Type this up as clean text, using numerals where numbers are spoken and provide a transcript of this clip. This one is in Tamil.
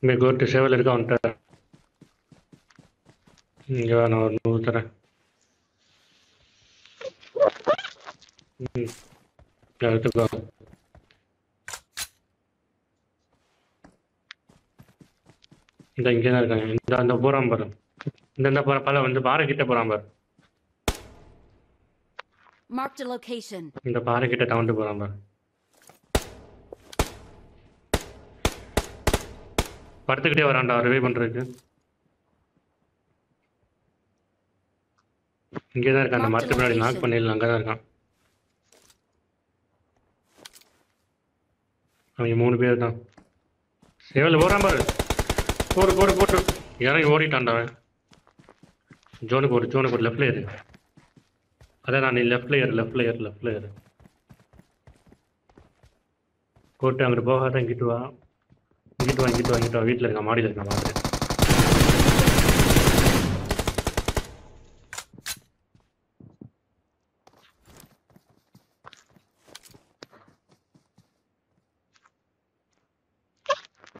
இங்கே கோர்ட்டு சேவல் இருக்க வந்துட்டார். இங்கே நான் ஒரு 100 தரேன். ம் எடுத்துக்கோ. இந்த இங்கே தான் இருக்காங்க. இந்த அந்த போகிறான் பாரு. இந்த பல வந்து பாறை கிட்ட போகிறான் பாரு. Marked a location. இந்த பாறை கிட்ட தவண்டு போகிறான் பாரு. படுத்துக்கிட்டே வரான்டா ரிவே பண்ணுறதுக்கு. இங்கே தான் இருக்கான். அந்த மரத்துக்கு முன்னாடி நாக் பண்ணிடலாம். அங்கே தான் இருக்கான். அவங்க 3 பேர் தான். சேவல் போகிறான் பாரு. போட்டு இறங்கி ஓடிட்டான்டா அவன். ஜோனுக்கு ஒரு லெஃப்ட்ல ஏறு. அதான் நான் நீ லெஃப்ட்ல ஏறு. போட்டு அங்கிட்டு போகாத. இங்கிட்டு வா. வீட்டில் இருக்கான். மாடியில் இருக்கான்.